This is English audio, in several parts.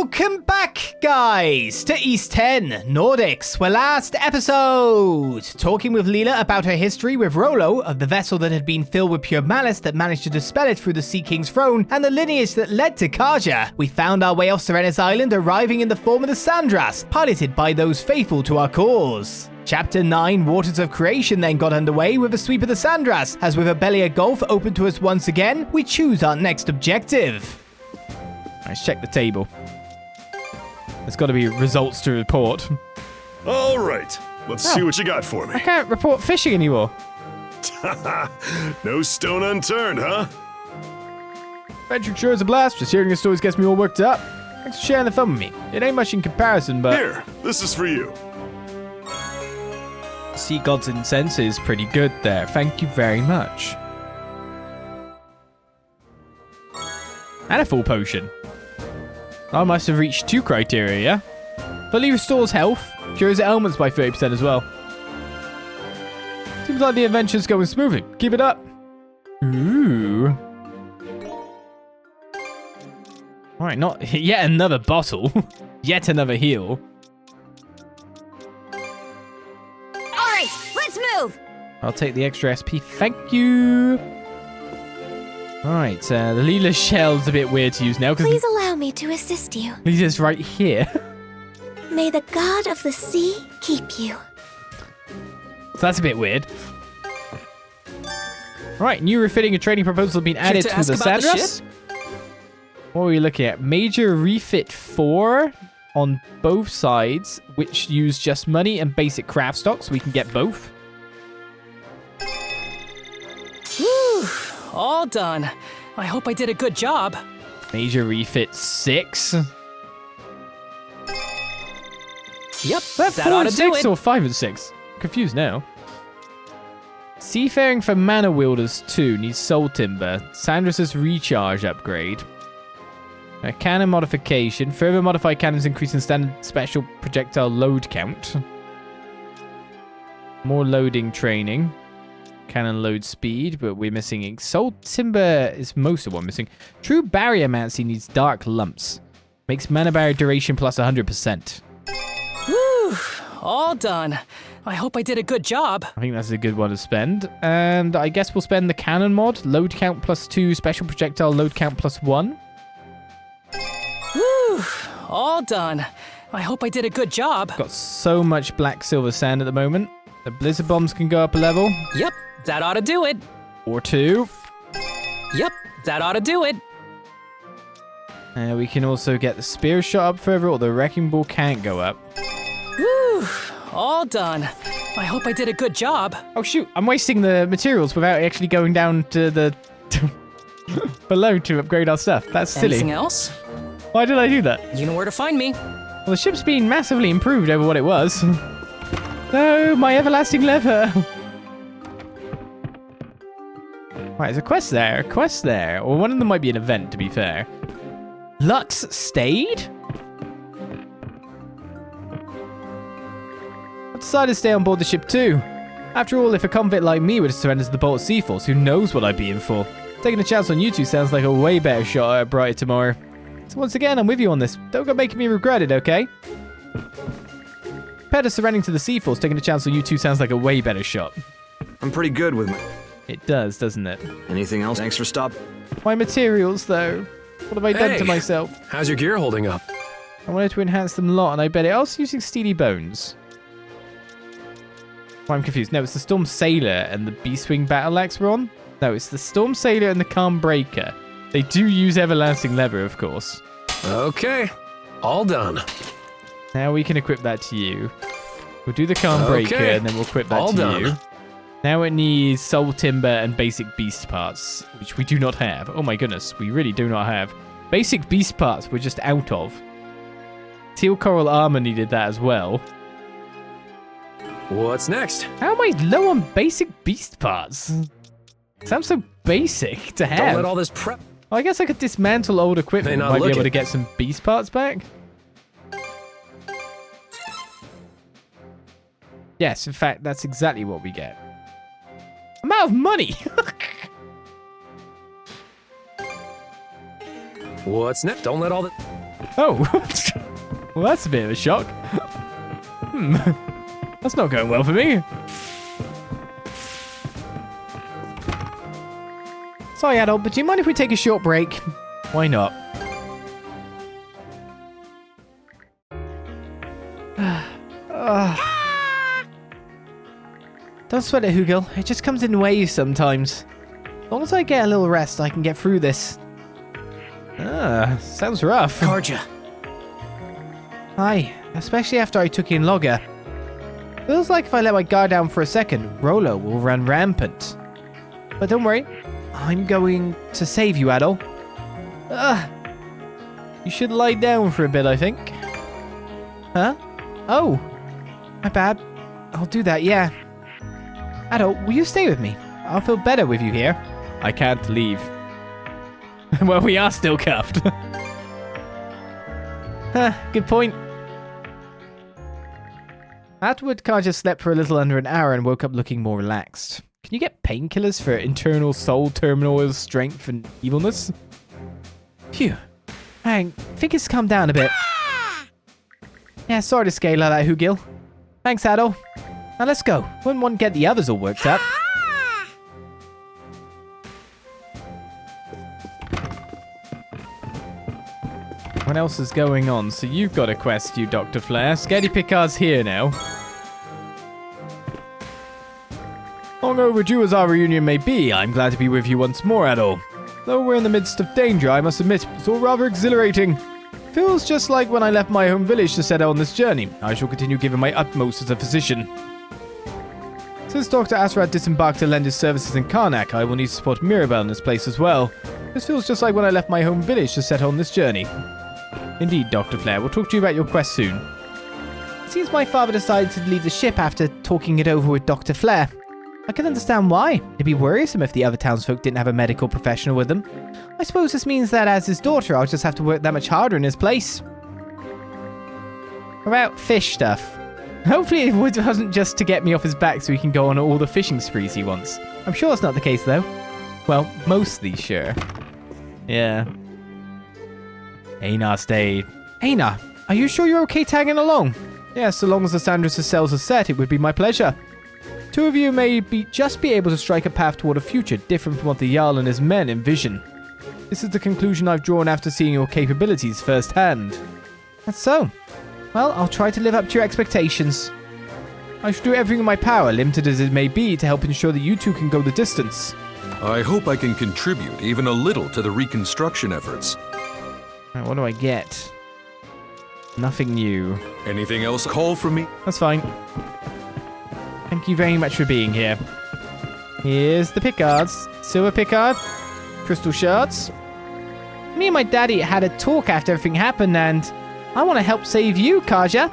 Welcome back, guys, to East 10, Nordics, where last episode, talking with Leela about her history with Rollo of the vessel that had been filled with pure malice that managed to dispel it through the Sea King's throne and the lineage that led to Kaja. We found our way off Serena's Island, arriving in the form of the Sandras, piloted by those faithful to our cause. Chapter 9, Waters of Creation, then got underway with a sweep of the Sandras, as with Obelia Gulf open to us once again, we choose our next objective. Let's check the table. There's got to be results to report. All right, let's see what you got for me. I can't report fishing anymore. No stone unturned, huh? Adventure sure is a blast. Just hearing your stories gets me all worked up. Thanks for sharing the fun with me. It ain't much in comparison, but... Here, this is for you. Sea God's incense is pretty good there. Thank you very much. And a full potion. I must have reached 2 criteria, yeah? Fully restores health, cures ailments by 30% as well. Seems like the adventure's going smoothly. Keep it up. Ooh. Alright, not yet another bottle. Yet another heal. Alright, let's move! I'll take the extra SP. Thank you. Alright, the Leela shell's a bit weird to use now because Please allow me to assist you. Leela's right here. May the god of the sea keep you. So that's a bit weird. Right, new refitting and training proposals have been added to the Sandras. What are we looking at? Major refit 4 on both sides, which use just money and basic craft stock, so we can get both. Whew, all done. I hope I did a good job. Major refit 6. Yep, That's that 4 ought and to do 6 it. or 5 and 6? Confused now. Seafaring for Mana Wielders 2 needs Soul Timber. Sandras' recharge upgrade. A cannon modification. Further modified cannons increasing standard special projectile load count. More loading training. Cannon load speed, but we're missing Soul Timber is most of what I'm missing. True Barriomancy needs Dark Lumps. Makes mana barrier duration plus 100%. Whew, all done. I hope I did a good job. I think that's a good one to spend. And I guess we'll spend the cannon mod. Load count plus 2, special projectile load count plus 1. Whew, all done. I hope I did a good job. Got so much black silver sand at the moment. The blizzard bombs can go up a level. Yep, that ought to do it. Or 2. Yep, that ought to do it. We can also get the spear shot up further, or the wrecking ball can't go up. Whew, all done. I hope I did a good job. Oh shoot, I'm wasting the materials without actually going down to the below to upgrade our stuff. That's silly. Anything else? Why did I do that? You know where to find me. Well, the ship's been massively improved over what it was. No, my everlasting lever. Right, there's a quest there. Or one of them might be an event, to be fair. Lux stayed? I decided to stay on board the ship too. After all, if a convict like me were to surrender to the Balta Seaforce, who knows what I'd be in for? Taking a chance on you two sounds like a way better shot at brighter tomorrow. So once again, I'm with you on this. Don't go making me regret it, okay? Compared to surrendering to the Seaforce, taking a chance on you two sounds like a way better shot. I'm pretty good with my... It does, doesn't it? Anything else? Thanks for stopping. My materials, though. What have I done to myself? How's your gear holding up? I wanted to enhance them a lot, and I bet it. I was using Steely Bones. Oh, I'm confused. No, it's the Storm Sailor and the Beastwing Battle Axe we're on. No, it's the Storm Sailor and the Calm Breaker. They do use Everlasting Lever, of course. Okay, all done. Now we can equip that to you. We'll do the Calm Breaker, Okay, and then we'll equip that all to done. you. Now it needs Soul Timber and Basic Beast Parts, which we do not have. Oh my goodness, we really do not have. Basic Beast Parts we're just out of. Teal Coral Armor needed that as well. What's next? How am I low on Basic Beast Parts? Sounds so basic to have. Don't let all this prep... Well, I guess I could dismantle old equipment May and not might be look able it. to get some beast parts back. Yes, in fact, that's exactly what we get. I'm out of money! What's next? Don't let all the... Oh. Well, that's a bit of a shock. That's not going well for me. Sorry, Adol, but do you mind if we take a short break? Why not? Don't sweat it, Hugel. It just comes in waves sometimes. As long as I get a little rest, I can get through this. Sounds rough. Karja. Aye, especially after I took in Logger. Feels like if I let my guard down for a second, Rolo will run rampant. But don't worry, I'm going to save you, Adol. You should lie down for a bit, I think. Huh? Oh, my bad. I'll do that, yeah. Adol, will you stay with me? I'll feel better with you here. I can't leave. Well, we are still cuffed. Good point. Afterward, Karja slept for a little under an hour and woke up looking more relaxed. Can you get painkillers for internal soul turmoil, strength, and evilness? Phew. I think it's calmed down a bit. Yeah, sorry to scale like that, Hugil. Thanks, Adol. Now let's go. Wouldn't want to get the others all worked up. What else is going on? So you've got a quest, you Dr. Flair. Scaredy Picard's here now. Long overdue as our reunion may be, I'm glad to be with you once more, Adol. Though we're in the midst of danger, I must admit, it's all rather exhilarating. Feels just like when I left my home village to set out on this journey. I shall continue giving my utmost as a physician. Since Dr. Asrad disembarked to lend his services in Karnak, I will need to support Mirabelle in this place as well. This feels just like when I left my home village to set out on this journey. Indeed, Dr. Flair. We'll talk to you about your quest soon. It seems my father decided to leave the ship after talking it over with Dr. Flair. I can understand why. It'd be worrisome if the other townsfolk didn't have a medical professional with them. I suppose this means that as his daughter, I'll just have to work that much harder in his place. About fish stuff. Hopefully it wasn't just to get me off his back so he can go on all the fishing sprees he wants. I'm sure that's not the case, though. Well, mostly sure. Yeah. Einar stayed. Einar, are you sure you're okay tagging along? Yes, so long as the Sandras' cells are set, it would be my pleasure. Two of you may just be able to strike a path toward a future different from what the Jarl and his men envision. This is the conclusion I've drawn after seeing your capabilities firsthand. That's so. Well, I'll try to live up to your expectations. I shall do everything in my power, limited as it may be, to help ensure that you two can go the distance. I hope I can contribute even a little to the reconstruction efforts. Right, what do I get? Nothing new. Anything else call from me? That's fine. Thank you very much for being here. Here's the Picards. Silver Picard. Crystal shards. Me and my daddy had a talk after everything happened, and I want to help save you, Karja.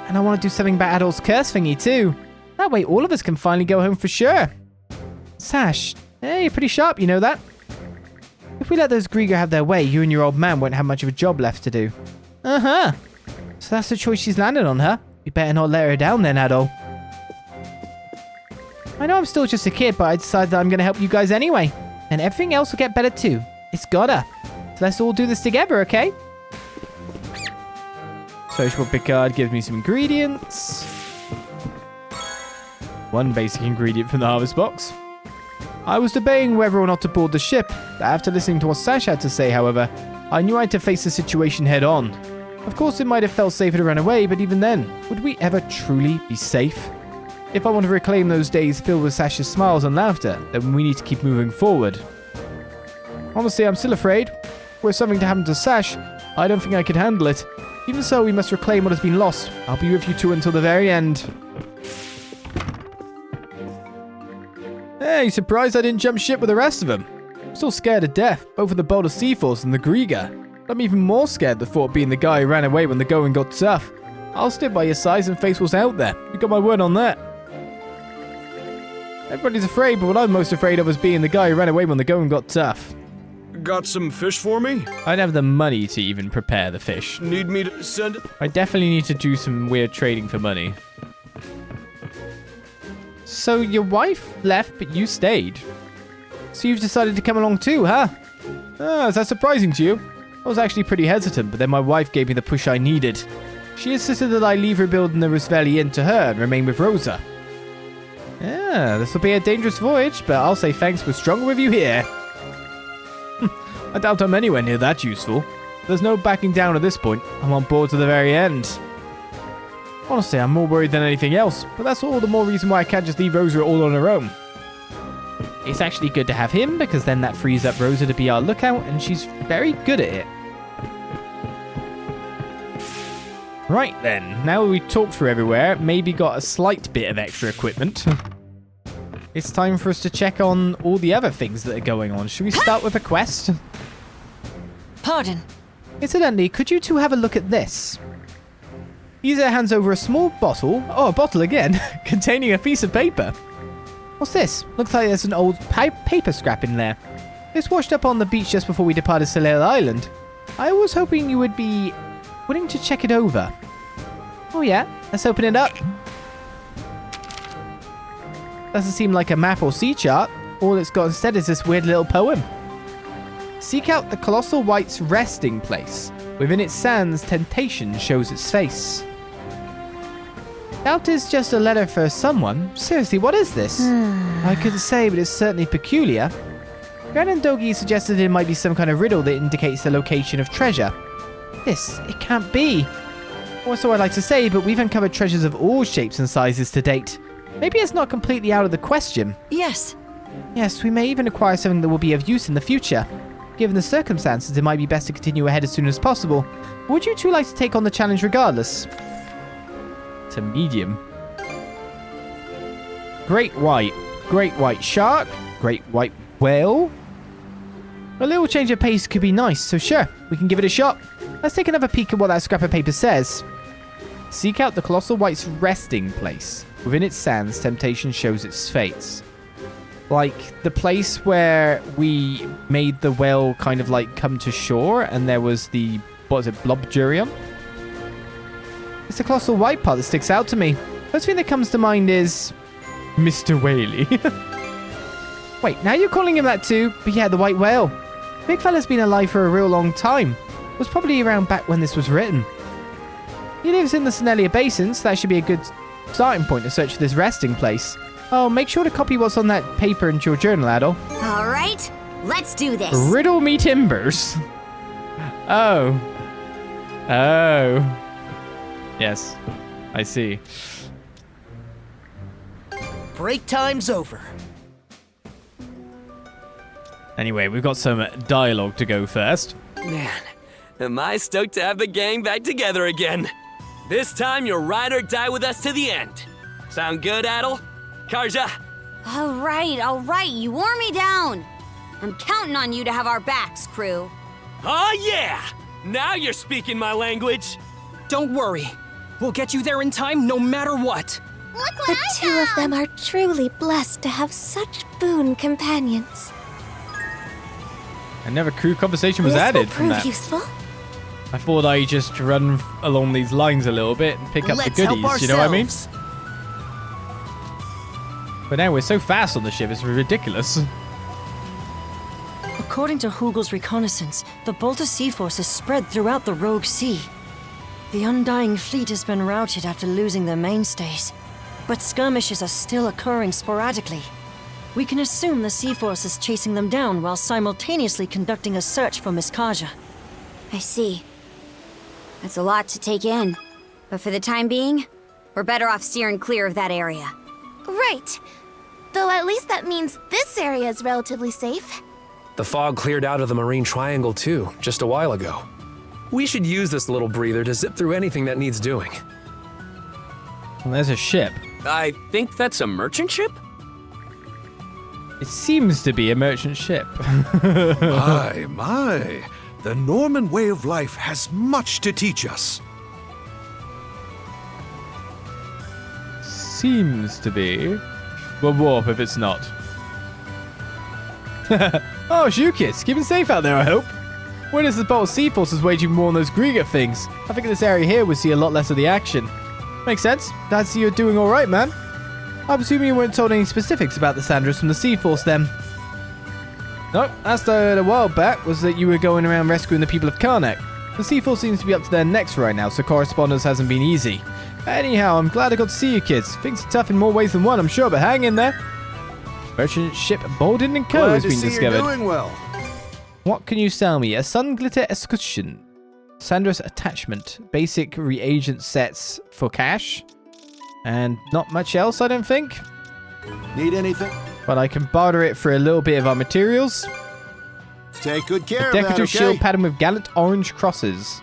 And I want to do something about Adol's curse thingy, too. That way all of us can finally go home for sure. Sash, hey, you're pretty sharp, you know that? If we let those Grieger have their way, you and your old man won't have much of a job left to do. Uh-huh. So that's the choice she's landed on, huh? We better not let her down then, Adol. I know I'm still just a kid, but I decided that I'm going to help you guys anyway. And everything else will get better too. It's gotta. So let's all do this together, okay? Sociable Picard gives me some ingredients. One basic ingredient from the harvest box. I was debating whether or not to board the ship. After listening to what Sash had to say, however, I knew I had to face the situation head on. Of course, it might have felt safer to run away, but even then, would we ever truly be safe? If I want to reclaim those days filled with Sash's smiles and laughter, then we need to keep moving forward. Honestly, I'm still afraid. Were something to happen to Sash, I don't think I could handle it. Even so, we must reclaim what has been lost. I'll be with you two until the very end. Hey, surprised I didn't jump ship with the rest of them. I'm still scared to death, both of the Balta Seaforce and the Grieger. I'm even more scared the thought of being the guy who ran away when the going got tough. I'll stick by your sides and face what's out there. You got my word on that. Everybody's afraid, but what I'm most afraid of is being the guy who ran away when the going got tough. Got some fish for me? I don't have the money to even prepare the fish. Need me to send it? I definitely need to do some weird trading for money. So your wife left, but you stayed. So you've decided to come along too, huh? Ah, is that surprising to you? I was actually pretty hesitant, but then my wife gave me the push I needed. She insisted that I leave rebuilding the Roosevelt Inn to her and remain with Rosa. Yeah, this will be a dangerous voyage, but I'll say thanks, we're stronger with you here. I doubt I'm anywhere near that useful. There's no backing down at this point. I'm on board to the very end. Honestly, I'm more worried than anything else, but that's all the more reason why I can't just leave Rosa all on her own. It's actually good to have him, because then that frees up Rosa to be our lookout, and she's very good at it. Right then, now we talked through everywhere, maybe got a slight bit of extra equipment. It's time for us to check on all the other things that are going on. Should we start with a quest? Pardon. Incidentally, could you two have a look at this? User hands over a small bottle, a bottle again, containing a piece of paper. What's this? Looks like there's an old paper scrap in there. It's washed up on the beach just before we departed Celceta Island. I was hoping you would be willing to check it over. Oh yeah, let's open it up. Doesn't seem like a map or sea chart. All it's got instead is this weird little poem. Seek out the colossal white's resting place. Within its sands, temptation shows its face. Doubt is just a letter for someone. Seriously, what is this? I couldn't say, but it's certainly peculiar. Gran and Dogi suggested it might be some kind of riddle that indicates the location of treasure. It can't be. Or so I'd like to say, but we've uncovered treasures of all shapes and sizes to date. Maybe it's not completely out of the question. Yes. Yes, we may even acquire something that will be of use in the future. Given the circumstances, it might be best to continue ahead as soon as possible. Would you two like to take on the challenge regardless? It's a medium. Great white shark, great white whale. A little change of pace could be nice, so sure, we can give it a shot. Let's take another peek at what that scrap of paper says. Seek out the colossal white's resting place. Within its sands, temptation shows its fates. Like the place where we made the whale kind of like come to shore, and there was the, what is it, Blobdurium? It's the colossal white part that sticks out to me. First thing that comes to mind is Mr. Whaley. Wait, now you're calling him that too? But yeah, the white whale. Big fella's been alive for a real long time. Was probably around back when this was written. He lives in the Senelia Basin, so that should be a good starting point to search for this resting place. Oh, make sure to copy what's on that paper into your journal, Adol. All right, let's do this. Riddle Me Timbers. Oh. Yes, I see. Break time's over. Anyway, we've got some dialogue to go first. Man, am I stoked to have the gang back together again. This time you'll ride or die with us to the end. Sound good, Adol? Karja? All right, you wore me down. I'm counting on you to have our backs, crew. Oh yeah! Now you're speaking my language. Don't worry. We'll get you there in time no matter what. Look what The two of them are truly blessed to have such boon companions. Another crew conversation was added from that. Useful. I thought I'd just run along these lines a little bit and pick up the goodies, you know what I mean? But now we're so fast on the ship, it's ridiculous. According to Hugel's reconnaissance, the Balta Seaforce is spread throughout the Rogue Sea. The Undying Fleet has been routed after losing their mainstays, but skirmishes are still occurring sporadically. We can assume the Seaforce is chasing them down while simultaneously conducting a search for Miss Karja. I see. That's a lot to take in. But for the time being, we're better off steering clear of that area. Right. Though at least that means this area is relatively safe. The fog cleared out of the Marine Triangle too, just a while ago. We should use this little breather to zip through anything that needs doing. Well, there's a ship. I think that's a merchant ship? It seems to be a merchant ship. My. The Norman way of life has much to teach us. Seems to be. We'll warp if it's not. Oh, Shukis, keeping safe out there, I hope. When is the Balta Seaforce is waging war on those Griga things? I think in this area here we'll see a lot less of the action. Makes sense. Glad to see you're doing alright, man. I'm assuming you weren't told any specifics about the Sandras from the Seaforce then. Nope, last I heard a while back was that you were going around rescuing the people of Karnak. The Seaforce seems to be up to their necks right now, so correspondence hasn't been easy. Anyhow, I'm glad I got to see you kids. Things are tough in more ways than one, I'm sure, but hang in there. Merchant ship Bolden and Co. has been discovered. You're doing well. What can you sell me? A sun glitter escutcheon. Sandras attachment. Basic reagent sets for cash. And not much else, I don't think. Need anything? But I can barter it for a little bit of our materials. Take good care A of that, decorative okay? shield pattern with gallant orange crosses.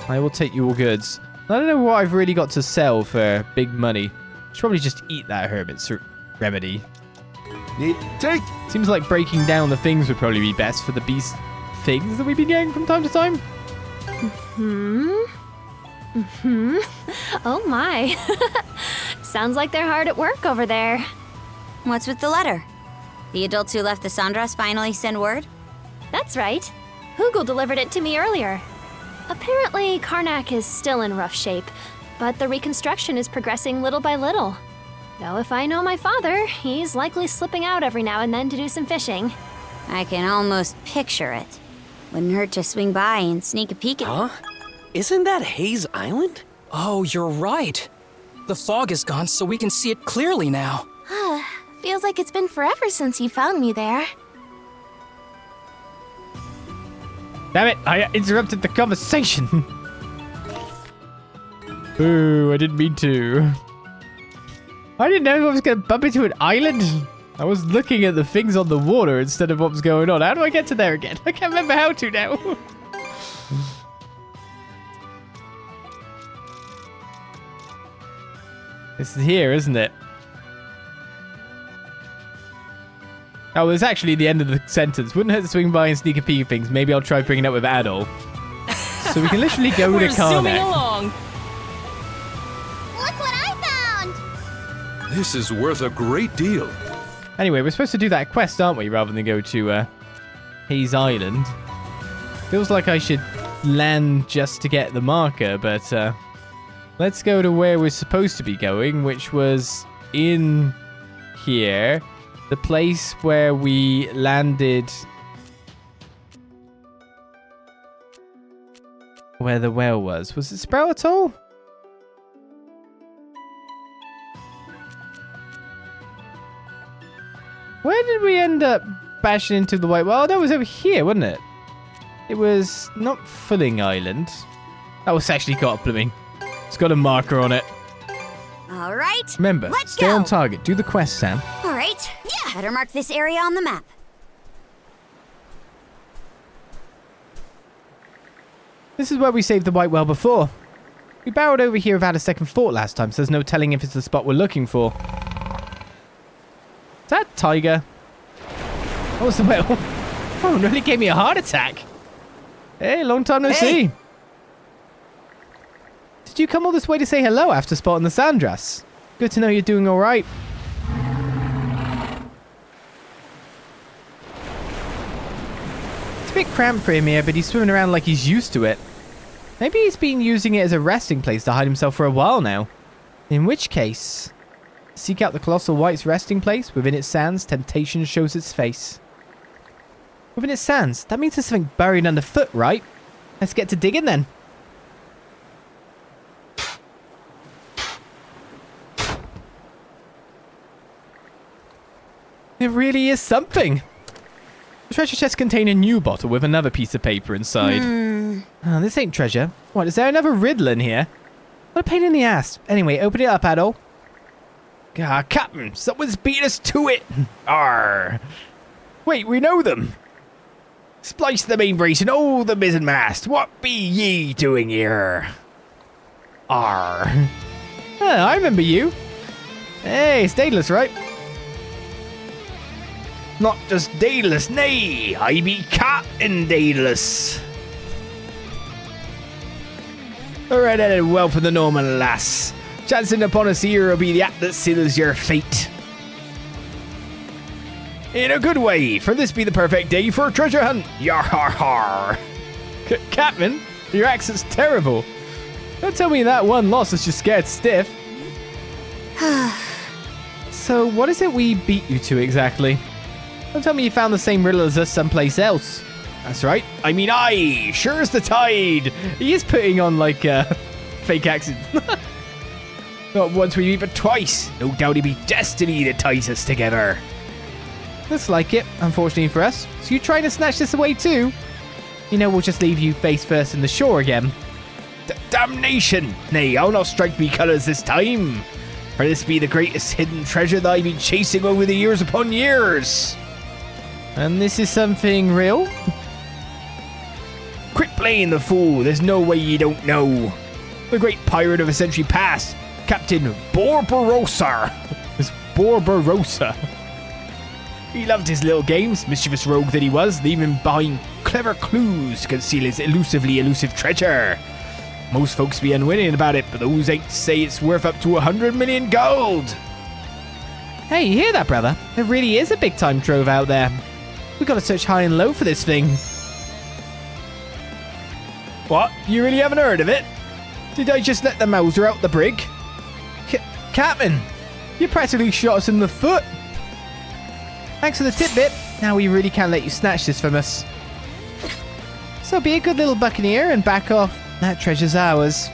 I will take you all goods. I don't know what I've really got to sell for big money. Should probably just eat that hermit's remedy. Take. Seems like breaking down the things would probably be best for the beast things that we've been getting from time to time. Oh my. Sounds like they're hard at work over there. What's with the letter? The adults who left the Sandras finally send word? That's right. Hugel delivered it to me earlier. Apparently, Karnak is still in rough shape, but the reconstruction is progressing little by little. Though if I know my father, he's likely slipping out every now and then to do some fishing. I can almost picture it. Wouldn't hurt to swing by and sneak a peek at Huh? Isn't that Hayes Island? Oh, you're right. The fog is gone, so we can see it clearly now. Feels like it's been forever since you found me there. Damn it, I interrupted the conversation. Ooh, I didn't mean to. I didn't know I was going to bump into an island. I was looking at the things on the water instead of what was going on. How do I get to there again? I can't remember how to now. This is here, isn't it? Oh, it's actually the end of the sentence. Wouldn't hurt to swing by and sneak a peek at things. Maybe I'll try bringing it up with Adol. So we can literally go to We're zooming Karnak. along. Look what I found! This is worth a great deal. Anyway, we're supposed to do that quest, aren't we? Rather than go to Hayes Island. Feels like I should land just to get the marker, but let's go to where we're supposed to be going, which was in here. The place where we landed... Where the whale was. Was it Sprout Atoll? Where did we end up bashing into the white... Well, that was over here, wasn't it? It was not Filling Island. That was actually got a blooming. It's got a marker on it. All right. Remember, let's stay go. on target. Do the quest, Sam. All right. Yeah. Better mark this area on the map. This is where we saved the white whale before. We barreled over here without a second thought last time, so there's no telling if it's the spot we're looking for. Is that Tiger? What was the whale? Oh, it nearly gave me a heart attack. Hey, long time no see. Did you come all this way to say hello after spotting the Sandras? Good to know you're doing all right. It's a bit cramped for him here, but he's swimming around like he's used to it. Maybe he's been using it as a resting place to hide himself for a while now. In which case, seek out the Colossal White's resting place. Within its sands, temptation shows its face. Within its sands? That means there's something buried underfoot, right? Let's get to digging then. It really is something. The treasure chest contains a new bottle with another piece of paper inside. Oh, this ain't treasure. What, is there another riddle in here? What a pain in the ass. Anyway, open it up, Adol. Ah, Captain, someone's beat us to it. Arr. Wait, we know them. Splice the main brace and all the mizzen mast. What be ye doing here? Arr. I remember you. Hey, it's Daedalus, right? Not just Daedalus, nay, I be Captain Daedalus. A red-headed whelp of the Norman lass. Chancing upon us here will be the act that seals your fate. In a good way, for this be the perfect day for a treasure hunt. Yar har har. Captain, your accent's terrible. Don't tell me that one loss is just scared stiff. So what is it we beat you to exactly? Don't tell me you found the same riddle as us someplace else. That's right. I mean, sure as the tide. He is putting on like a fake accent. Not once we meet, but twice. No doubt it be destiny that ties us together. Looks like it, unfortunately for us. So you trying to snatch this away too? You know, we'll just leave you face first in the shore again. Damnation! Nay, I'll not strike me colours this time. For this be the greatest hidden treasure that I've been chasing over the years upon years. And this is something real? Quit playing the fool, there's no way you don't know. The great pirate of a century past, Captain Barbarossa. It's Barbarossa. He loved his little games, mischievous rogue that he was, leaving behind clever clues to conceal his elusive treasure. Most folks be unwitting about it, but those ain't to say it's worth up to 100 million gold. Hey, you hear that, brother? There really is a big time trove out there. We gotta search high and low for this thing. What? You really haven't heard of it? Did I just let the Mauser out the brig? Captain, you practically shot us in the foot. Thanks for the tidbit. Now we really can't let you snatch this from us. So be a good little buccaneer and back off. That treasure's ours.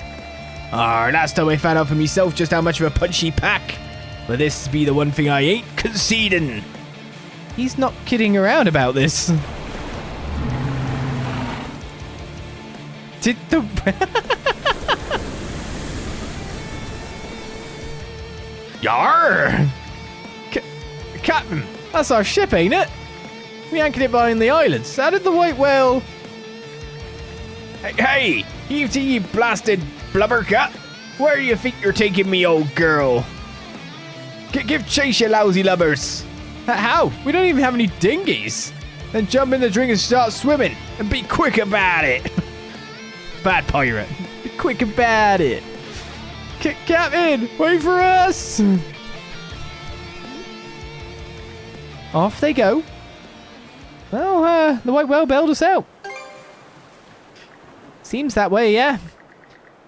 Last time I found out for myself just how much of a punchy pack. But this be the one thing I ain't conceding. He's not kidding around about this. Did the... Yarr! Captain, that's our ship, ain't it? We anchored it behind the islands. How did the white whale... Hey, heave to ye blasted blubbercut. Where do you think you're taking me, old girl? Give chase, you lousy lubbers. How? We don't even have any dinghies. Then jump in the drink and start swimming. And be quick about it. Bad pirate. Be quick about it. Captain, wait for us. Off they go. Well, the white whale bailed us out. Seems that way, yeah.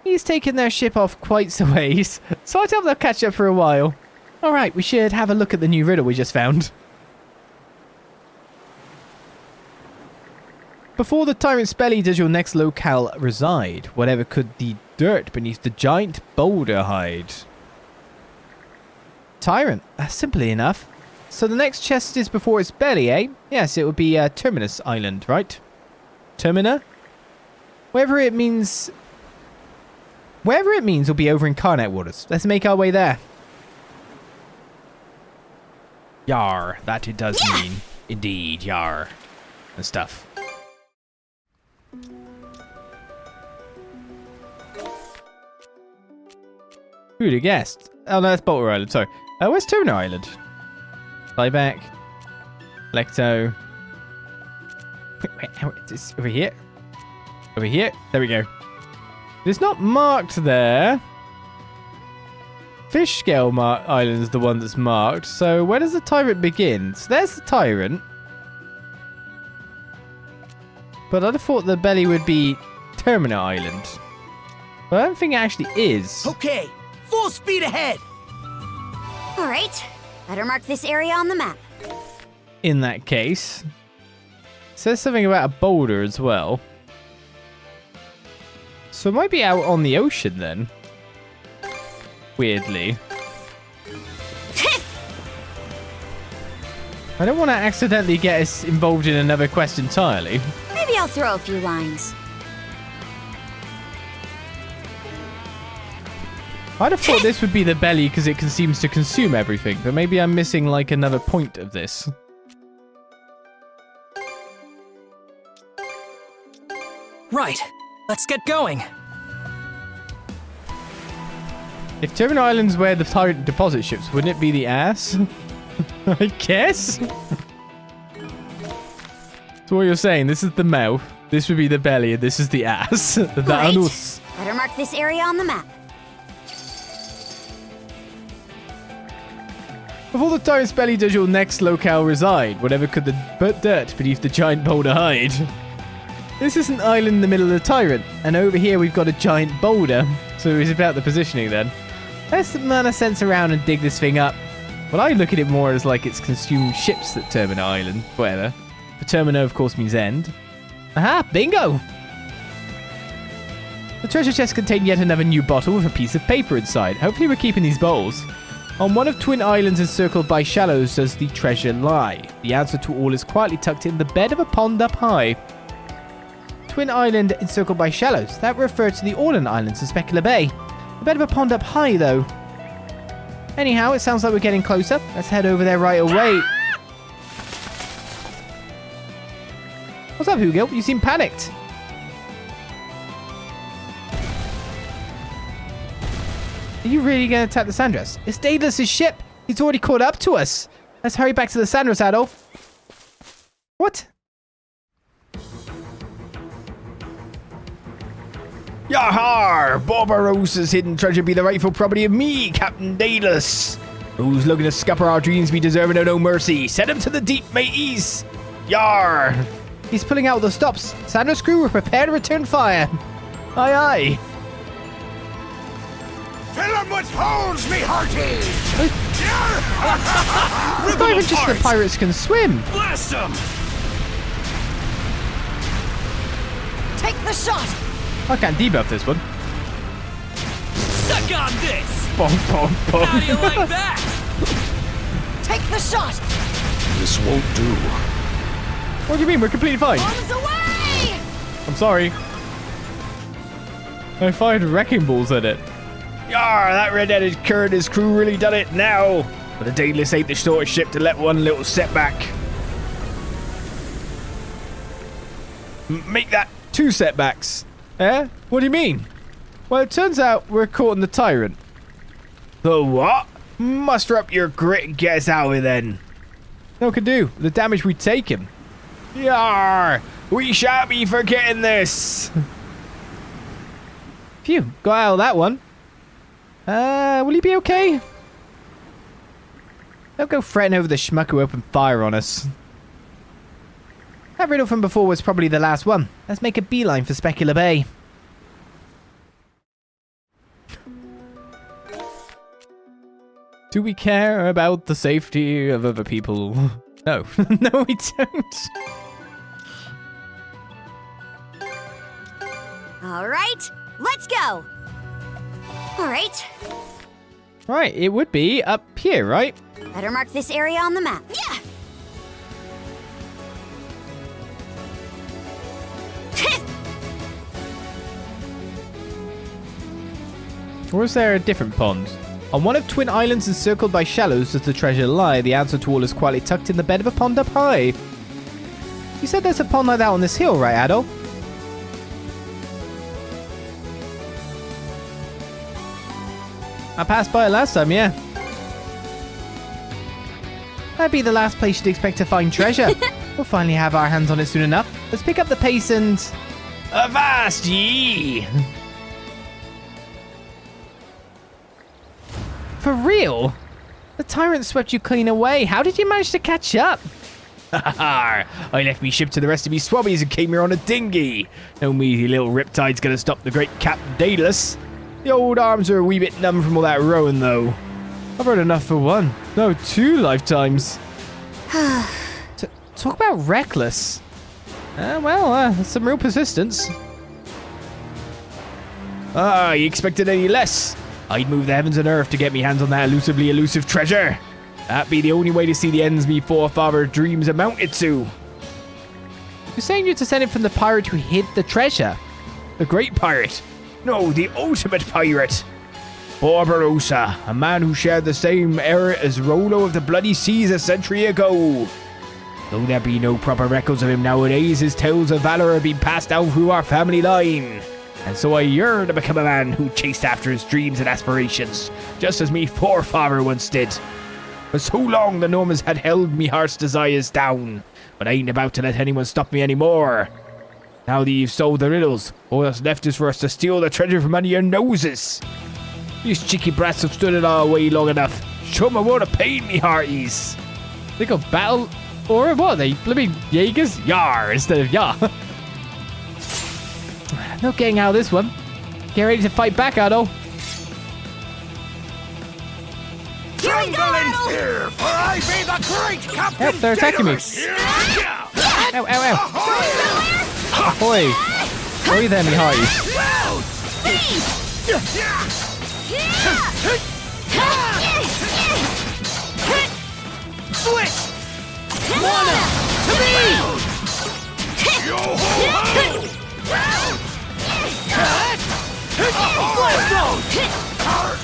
He's taken their ship off quite a ways, so I doubt they'll catch up for a while. Alright, we should have a look at the new riddle we just found. Before the tyrant's belly does your next locale reside, whatever could the dirt beneath the giant boulder hide? Tyrant, simply enough. So the next chest is before its belly, eh? Yes, it would be Terminus Island, right? Termina? Wherever it means will be over in Carnet waters. Let's make our way there. Yar, that it does mean. Indeed, yar. And stuff. Who'd have guessed? Oh no, that's Boulder Island, sorry. Where's Termina Island? Fly back. Lecto. Wait, it's over here? Over here? There we go. It's not marked there. Fish Scale Island is the one that's marked. So where does the tyrant begin? So there's the tyrant. But I'd have thought the belly would be Termina Island. But I don't think it actually is. Okay, full speed ahead. All right, better mark this area on the map. In that case. It says something about a boulder as well. So it might be out on the ocean then. Weirdly. I don't want to accidentally get us involved in another quest entirely. Maybe I'll throw a few lines. I'd have thought this would be the belly because it seems to consume everything, but maybe I'm missing like another point of this. Right. Let's get going. If Termina Island's where the tyrant deposit ships, wouldn't it be the ass? I guess? So what you're saying, this is the mouth, this would be the belly, and this is the ass. The Right. anus. Better mark this area on the map. Before the tyrant's belly does your next locale reside, whatever could the dirt beneath the giant boulder hide? This is an island in the middle of the tyrant, and over here we've got a giant boulder, so it's about the positioning then. Let's mana sense around and dig this thing up. Well, I look at it more as like it's consumed ships that termina island. Whatever. The termina, of course, means end. Aha, bingo! The treasure chest contained yet another new bottle with a piece of paper inside. Hopefully we're keeping these bowls. On one of twin islands encircled by shallows does the treasure lie. The answer to all is quietly tucked in the bed of a pond up high. Twin island encircled by shallows. That refers to the Orland Islands of Specular Bay. The bed of a pond up high, though. Anyhow, it sounds like we're getting closer. Let's head over there right away. What's up, Hugil? You seem panicked. Are you really going to attack the Sandras? It's Daedalus' ship. He's already caught up to us. Let's hurry back to the Sandras, Adol. What? Yahar! Barbarossa's hidden treasure be the rightful property of me, Captain Daedalus. Who's looking to scupper our dreams be deserving of no mercy. Send him to the deep, mateys. Yar! He's pulling out the stops. Sandras crew, we're prepared to return fire. Aye, aye. Fill 'em with holes, me hearty! It's not even just the pirates can swim. Blast 'em! Take the shot! I can't debuff this one. Suck on this! Bonk, bonk, bonk. How do you like that? Take the shot! This won't do. What do you mean? We're completely fine. Bombs away! I'm sorry. I fired wrecking balls at it. Yar, that red-headed cur and his crew really done it now. But the Daedalus ain't the sort of ship to let one little setback. Make that 2 setbacks. Eh? What do you mean? Well, it turns out we're caught in the Tyrant. The what? Muster up your grit and get us out of here then. No can do. The damage we taken. Yar! We shan't be forgetting this. Phew, got out of that one. Will he be okay? Don't go fretting over the schmuck who opened fire on us. That riddle from before was probably the last one. Let's make a beeline for Specular Bay. Do we care about the safety of other people? No. No, we don't. All right, let's go. All right. Right, it would be up here, right? Better mark this area on the map. Yeah. Or is there a different pond? On one of twin islands encircled by shallows does the treasure lie. The answer to all is quietly tucked in the bed of a pond up high. You said there's a pond like that on this hill, right, Adol? I passed by it last time, yeah. That'd be the last place you'd expect to find treasure. We'll finally have our hands on it soon enough. Let's pick up the pace and... Avast ye! For real? The Tyrant swept you clean away. How did you manage to catch up? I left me ship to the rest of me swabbies and came here on a dinghy. No meaty little riptide's gonna stop the great Captain Daedalus. The old arms are a wee bit numb from all that rowing, though. I've heard enough for one. No, 2 lifetimes. Talk about reckless. That's some real persistence. You expected any less? I'd move the heavens and earth to get me hands on that elusively elusive treasure. That'd be the only way to see the ends me forefather dreams amounted to. You're saying you're descended from the pirate who hid the treasure? The great pirate? No, the ultimate pirate. Barbarossa, a man who shared the same era as Rollo of the Bloody Seas a century ago. Though there be no proper records of him nowadays, his tales of valor have been passed down through our family line. And so I yearn to become a man who chased after his dreams and aspirations, just as me forefather once did. For so long the Normans had held me heart's desires down, but I ain't about to let anyone stop me anymore. Now that you've solved the riddles, all that's left is for us to steal the treasure from under your noses. These cheeky brats have stood it our way long enough. Show 'em a world of pain, me hearties. They got battle, or what? They blooming Jaegers? Yar instead of yah. No getting out of this one. Get ready to fight back, Adol. Here we go, Adol! Here, for I be the great Captain Yep, they're attacking me. Daedalus. Ow, ow, ow. Ahoy. Ahoy there, me hearties. Switch! Wanna to me! Yo ho ho! Blast zone! Too strong!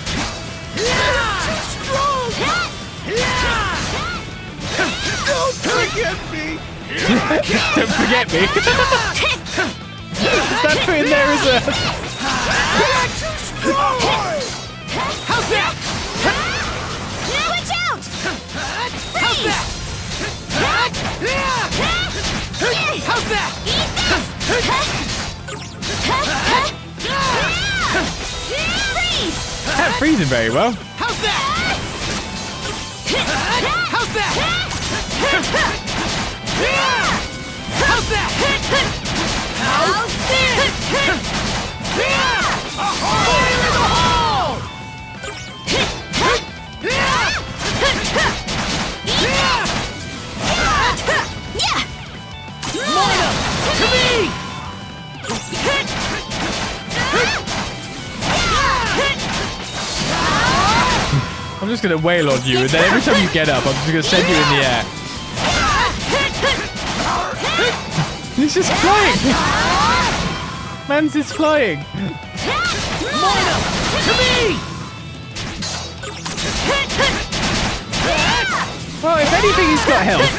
Don't forget me! Don't forget me. That put in there as a... Too strong! How's that? Switch out! How's that? How's that? Freeze! Not freezing very well. How's that? How's that? How's that? How's this? Fire in the hole! Mana to me! I'm just gonna wail on you, and then every time you get up, I'm just gonna send you in the air. He's just flying! Man's just flying! Mana to me! Well, if anything, he's got health.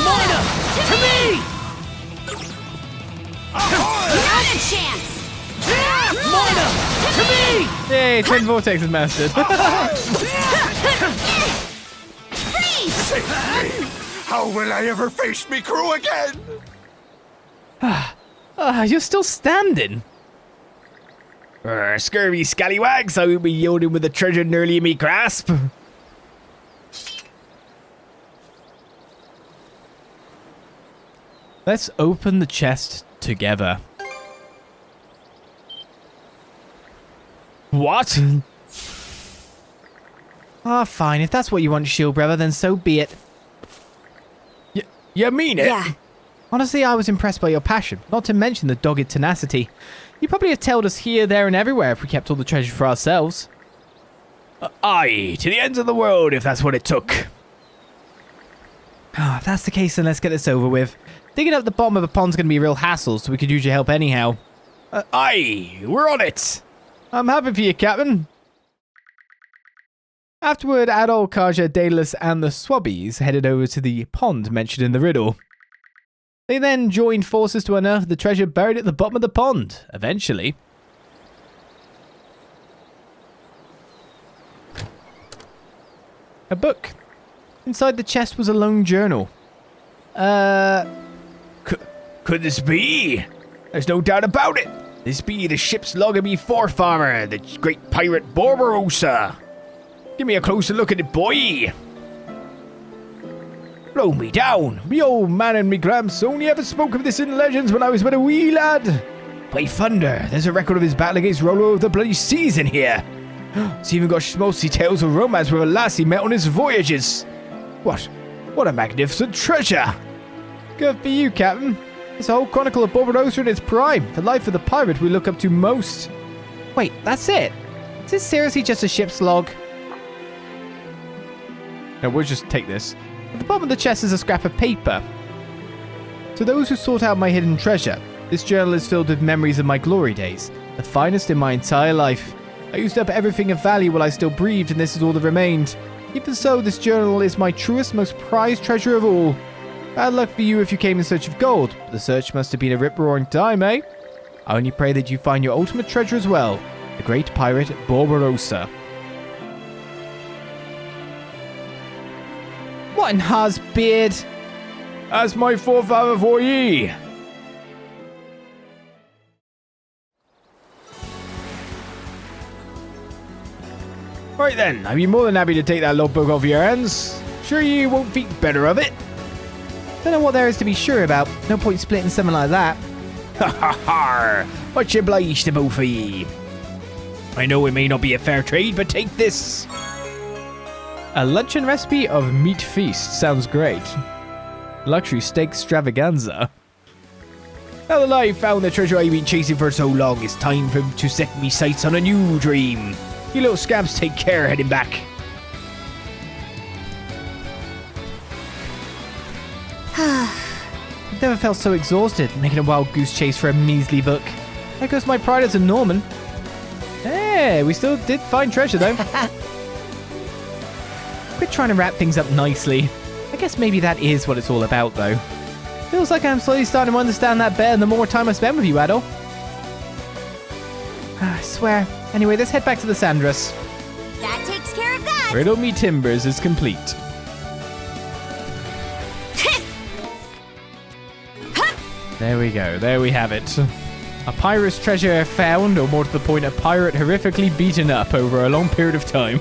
Mana to me! Not a chance! Mana to me! Yay, Twin Vortex is mastered. Save me! How will I ever face me crew again? You're still standing. Scurvy scallywags, I will be yielding with the treasure nearly in me grasp. Let's open the chest together. What? Fine. If that's what you want, Shield Brother, then so be it. You mean it? Yeah. Honestly, I was impressed by your passion, not to mention the dogged tenacity. You probably have tailed us here, there, and everywhere if we kept all the treasure for ourselves. Aye, to the ends of the world, if that's what it took. If that's the case, then let's get this over with. Digging up the bottom of the pond's going to be a real hassle, so we could use your help anyhow. Aye, we're on it. I'm happy for you, Captain. Afterward, Adol, Karja, Daedalus, and the Swabbies headed over to the pond mentioned in the riddle. They then joined forces to unearth the treasure buried at the bottom of the pond, eventually. A book. Inside the chest was a lone journal. Could this be? There's no doubt about it. This be the ship's log of me forefather, the great pirate Barbarossa. Give me a closer look at it, boy. Blow me down. Me old man and me gramps only ever spoke of this in legends when I was but a wee lad. By thunder, there's a record of his battle against Rollo of the bloody seas in here. It's even got schmaltzy tales of romance with a lass he met on his voyages. What a magnificent treasure. Good for you, Captain. It's a whole chronicle of Barbarossa in its prime, the life of the pirate we look up to most. Wait, that's it? Is this seriously just a ship's log? No, we'll just take this. At the bottom of the chest is a scrap of paper. To those who sought out my hidden treasure, this journal is filled with memories of my glory days, the finest in my entire life. I used up everything of value while I still breathed, and this is all that remained. Even so, this journal is my truest, most prized treasure of all. Bad luck for you if you came in search of gold, but the search must have been a rip-roaring time, eh? I only pray that you find your ultimate treasure as well, the great pirate Barbarossa. What in Ha's beard? As my forefather for ye. Right then, I'd be more than happy to take that logbook off your hands. Sure you won't think better of it? Don't know what there is to be sure about. No point splitting something like that. Ha ha ha! Much obliged to both of ye. I know it may not be a fair trade, but take this. A luncheon recipe of meat feast sounds great. Luxury steak extravaganza. Now that I've found the treasure I've been chasing for so long, it's time for to set me sights on a new dream. You little scabs take care heading back. I've never felt so exhausted making a wild goose chase for a measly book. There goes my pride as a Norman. Hey, we still did find treasure though. Quit trying to wrap things up nicely. I guess maybe that is what it's all about though. Feels like I'm slowly starting to understand that better the more time I spend with you, Adol. I swear. Anyway, let's head back to the Sandras. That takes care of that. Riddle Me Timbers is complete. There we go. There we have it. A pirate's treasure found, or more to the point, a pirate horrifically beaten up over a long period of time.